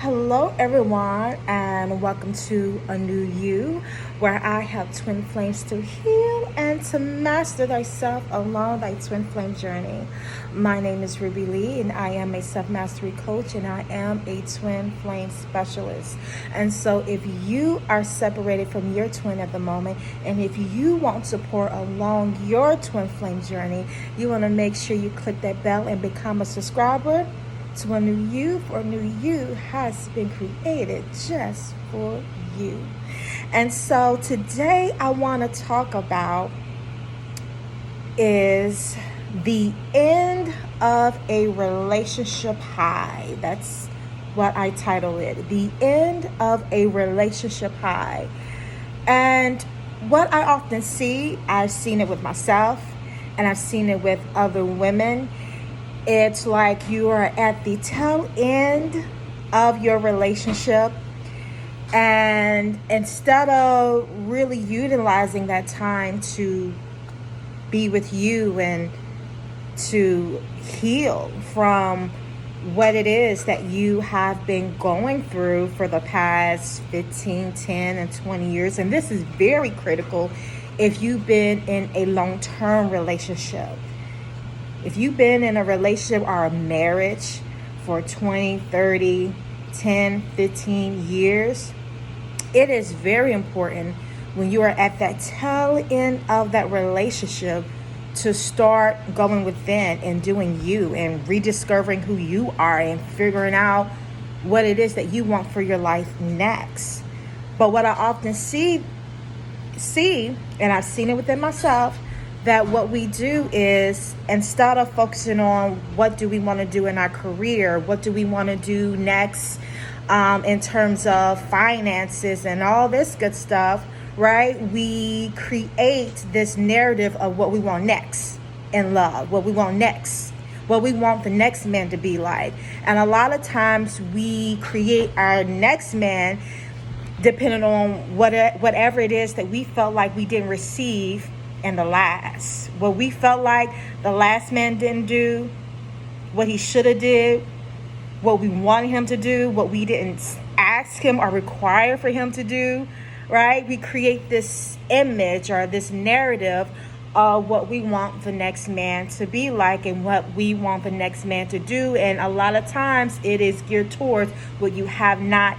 Hello, everyone, and welcome to A New You, where I help twin flames to heal and to master thyself along thy twin flame journey. My name is Ruby Lee, and I am a self mastery coach, and I am a twin flame specialist. And so, if you are separated from your twin at the moment, and if you want support along your twin flame journey, you want to make sure you click that bell and become a subscriber to A New You, for A New You has been created just for you. And so today I want to talk about is the end of a relationship high. That's what I title it. The end of a relationship high. And what I often see, I've seen it with myself and I've seen it with other women. It's like you are at the tail end of your relationship, and instead of really utilizing that time to be with you and to heal from what it is that you have been going through for the past 15, 10, and 20 years. And this is very critical if you've been in a long-term relationship. If you've been in a relationship or a marriage for 20, 30, 10, 15 years, it is very important when you are at that tail end of that relationship to start going within and doing you and rediscovering who you are and figuring out what it is that you want for your life next. But what I often see, and I've seen it within myself, that what we do is, instead of focusing on what do we want to do in our career, what do we want to do next in terms of finances and all this good stuff, right? We create this narrative of what we want next in love, what we want next, what we want the next man to be like. And a lot of times we create our next man depending on whatever it is that we felt like we didn't receive and the last. What we felt like the last man didn't do, what he should have did, what we wanted him to do, what we didn't ask him or require for him to do, right? We create this image or this narrative of what we want the next man to be like and what we want the next man to do. And a lot of times it is geared towards what you have not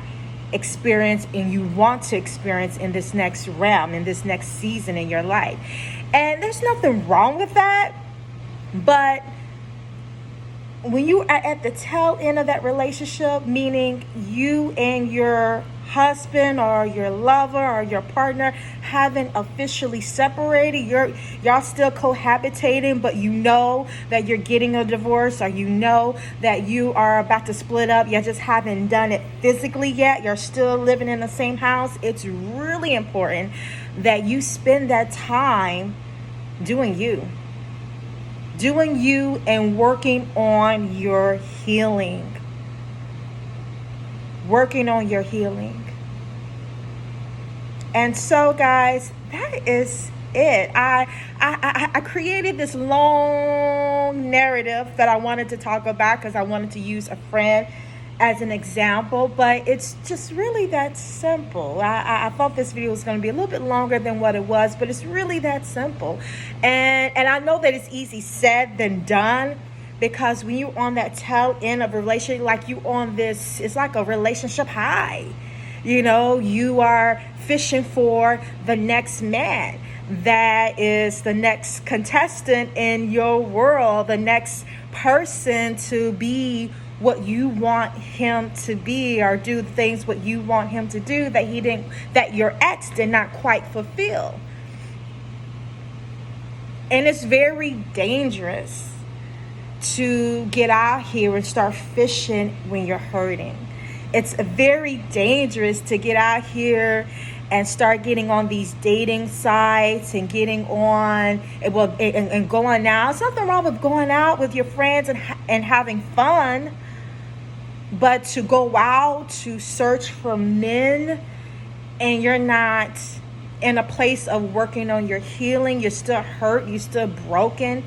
experience and you want to experience in this next realm, in this next season in your life. And there's nothing wrong with that, but when you are at the tail end of that relationship, meaning you and your husband or your lover or your partner haven't officially separated, y'all still cohabitating, but you know that you're getting a divorce, or you know that you are about to split up, you just haven't done it physically yet, you're still living in the same house. It's really important that you spend that time doing you and working on your healing. And so, guys, that is it. I created this long narrative that I wanted to talk about because I wanted to use a friend as an example, but it's just really that simple. I thought this video was going to be a little bit longer than what it was, but it's really that simple. And I know that it's easy said than done, because when you're on that tail end of a relationship, like you on this, it's like a relationship high. You know, you are fishing for the next man that is the next contestant in your world, the next person to be what you want him to be, or do things what you want him to do that your ex did not quite fulfill. And it's very dangerous to get out here and start fishing when you're hurting. It's very dangerous to get out here and start getting on these dating sites and getting on and going out. There's nothing wrong with going out with your friends and having fun, but to go out to search for men and you're not in a place of working on your healing, you're still hurt, you're still broken,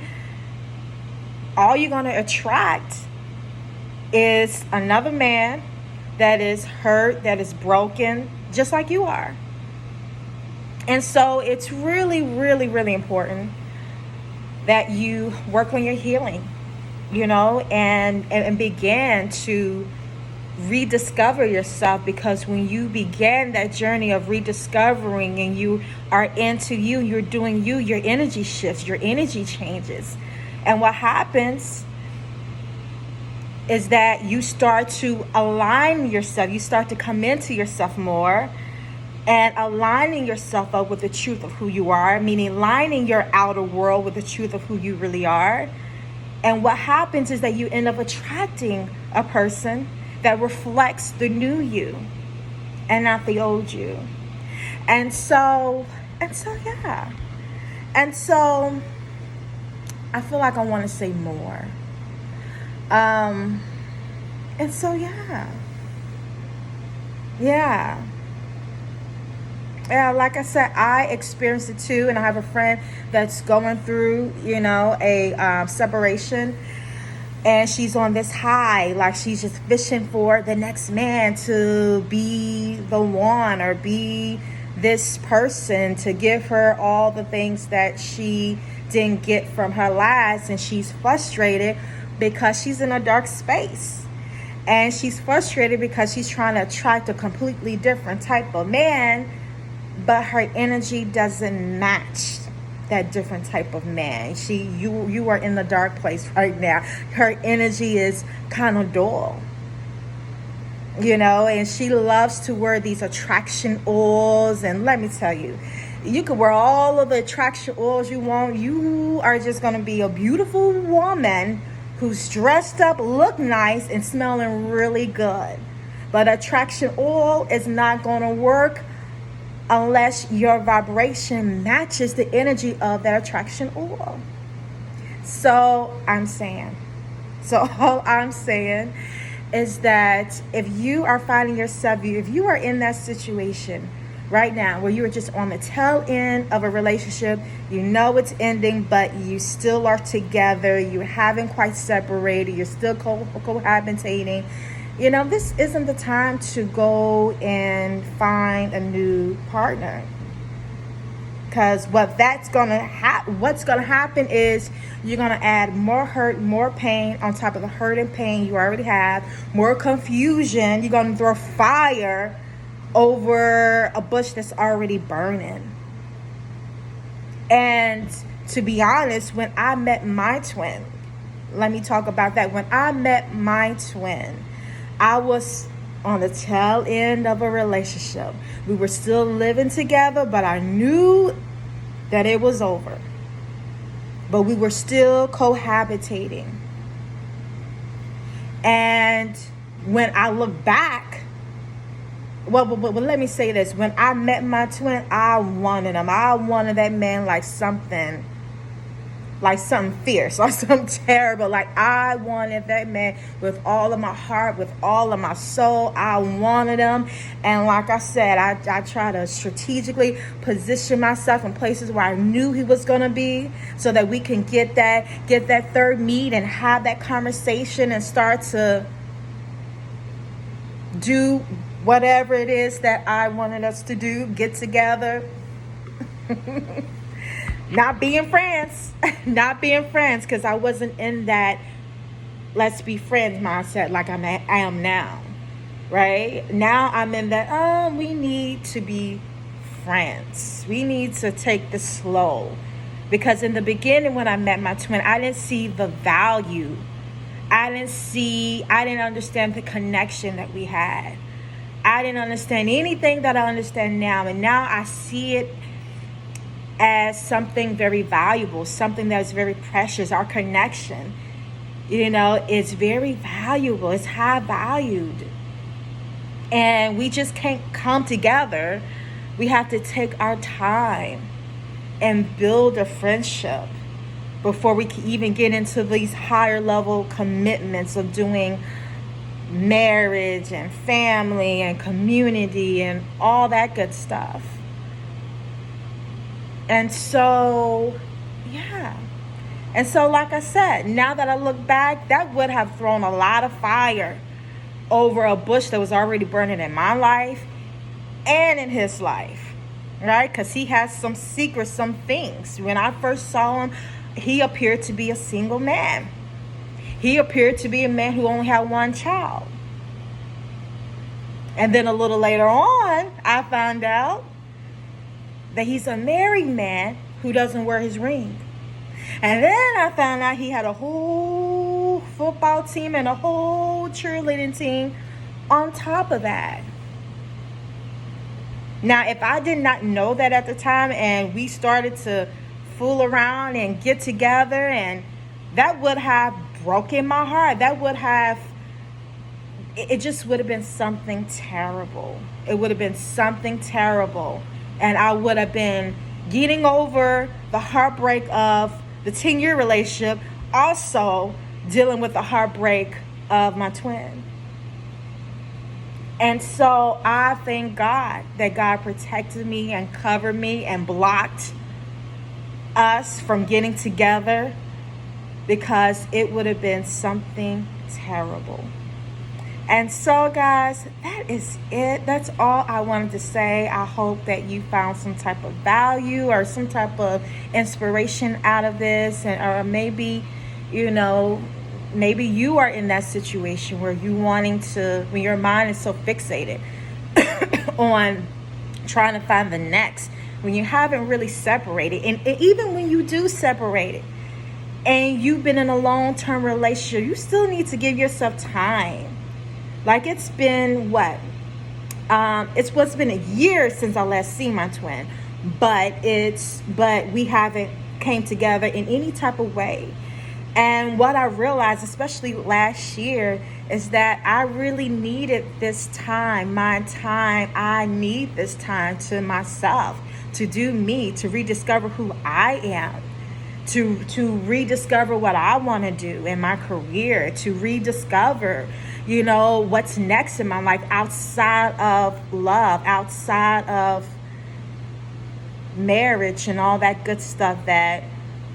all you're going to attract is another man that is hurt, that is broken, just like you are. And so it's really, really, really important that you work on your healing, and begin to rediscover yourself, because when you begin that journey of rediscovering and you are into you, you're doing you, your energy shifts, your energy changes. And what happens is that you start to align yourself, you start to come into yourself more, and aligning yourself up with the truth of who you are, meaning lining your outer world with the truth of who you really are. And what happens is that you end up attracting a person that reflects the new you and not the old you. And so yeah. And so I feel like I want to say more. And so yeah. Yeah, like I said, I experienced it too, and I have a friend that's going through, a separation, and she's on this high, like she's just fishing for the next man to be the one, or be this person to give her all the things that she didn't get from her last, and she's frustrated because she's in a dark space. And she's frustrated because she's trying to attract a completely different type of man, but her energy doesn't match that different type of man. You are in the dark place right now. Her energy is kind of dull, and she loves to wear these attraction oils. And let me tell you, you can wear all of the attraction oils you want. You are just going to be a beautiful woman who's dressed up, look nice, and smelling really good. But attraction oil is not going to work unless your vibration matches the energy of that attraction oil. So all I'm saying is that if you are finding yourself, if you are in that situation right now where you are just on the tail end of a relationship, it's ending, but you still are together, you haven't quite separated, you're still cohabitating, this isn't the time to go and find a new partner. Because what's going to happen is you're going to add more hurt, more pain on top of the hurt and pain you already have, more confusion. You're going to throw fire over a bush that's already burning. And to be honest, when I met my twin, let me talk about that. When I met my twin, I was on the tail end of a relationship. We were still living together, but I knew that it was over. But we were still cohabitating. And when I look back, well, let me say this. When I met my twin, I wanted him. I wanted that man like something fierce or something terrible. Like, I wanted that man with all of my heart, with all of my soul. I wanted him. And like I said, I try to strategically position myself in places where I knew he was going to be, so that we can get that third meet and have that conversation and start to do whatever it is that I wanted us to do, get together. Not being friends, because I wasn't in that let's be friends mindset like I am now, right? Now I'm in that, we need to be friends. We need to take this slow. Because in the beginning, when I met my twin, I didn't see the value. I didn't understand the connection that we had. I didn't understand anything that I understand now. And now I see it as something very valuable, something that's very precious. Our connection, is very valuable. It's high valued. And we just can't come together. We have to take our time and build a friendship before we can even get into these higher level commitments of doing marriage and family and community and all that good stuff. And so, yeah. And so, like I said, now that I look back, that would have thrown a lot of fire over a bush that was already burning in my life and in his life, right? Because he has some secrets, some things. When I first saw him, he appeared to be a single man. He appeared to be a man who only had one child. And then a little later on, I found out that he's a married man who doesn't wear his ring. And then I found out he had a whole football team and a whole cheerleading team on top of that. Now, if I did not know that at the time and we started to fool around and get together, and that would have broken my heart. That would have, it just would have been something terrible. It would have been something terrible. And I would have been getting over the heartbreak of the 10-year relationship, also dealing with the heartbreak of my twin. And so I thank God that God protected me and covered me and blocked us from getting together, because it would have been something terrible. And so, guys, that is it. That's all I wanted to say. I hope that you found some type of value or some type of inspiration out of this. And or maybe, maybe you are in that situation where when your mind is so fixated on trying to find the next, when you haven't really separated. And even when you do separate it and you've been in a long-term relationship, you still need to give yourself time. Like, it's been it's been a year since I last seen my twin, but we haven't came together in any type of way. And what I realized, especially last year, is that I really needed this time, my time. I need this time to myself, to do me, to rediscover who I am, to rediscover what I want to do in my career, to rediscover what's next in my life outside of love, outside of marriage and all that good stuff that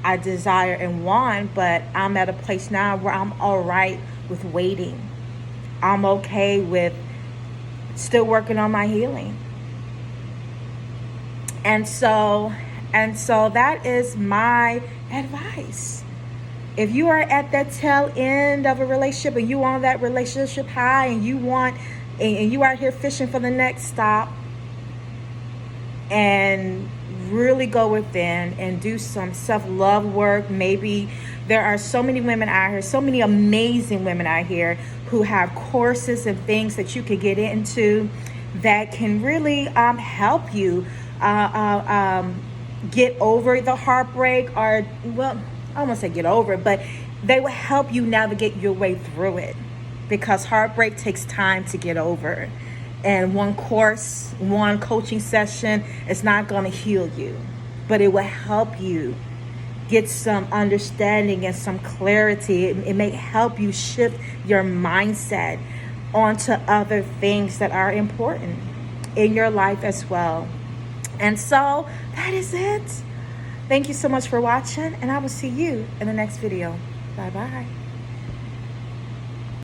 I desire and want. But I'm at a place now where I'm all right with waiting. I'm okay with still working on my healing. And so that is my advice. If you are at that tail end of a relationship and you on that relationship high and you out here fishing for the next stop, and really go within and do some self-love work. Maybe there are so many women out here, so many amazing women out here who have courses and things that you could get into that can really help you get over the heartbreak, or, well, I won't say get over it, but they will help you navigate your way through it, because heartbreak takes time to get over. And one course, one coaching session is not going to heal you, but it will help you get some understanding and some clarity. It may help you shift your mindset onto other things that are important in your life as well. And so that is it. Thank you so much for watching, and I will see you in the next video. Bye-bye.